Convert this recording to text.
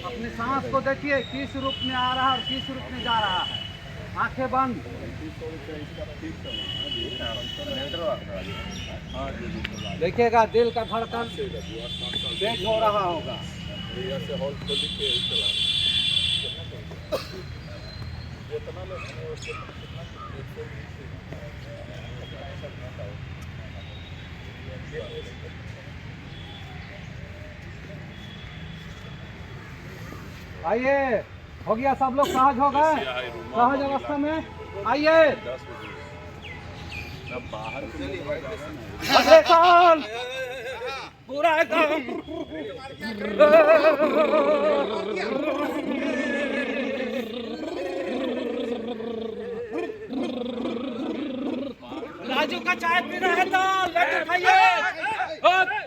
अपनी सांस को देखिए, किस रूप में आ रहा है और किस रूप में जा रहा है। आंखें बंद। देखिएगा दिल का धड़कन तेज हो रहा होगा। आइए, हो गया, सब लोग सहज हो गए, सहज अवस्था में आइए। अगले साल पूरा एकदम राजू का चाय पीना है तो लड्डू खाइए।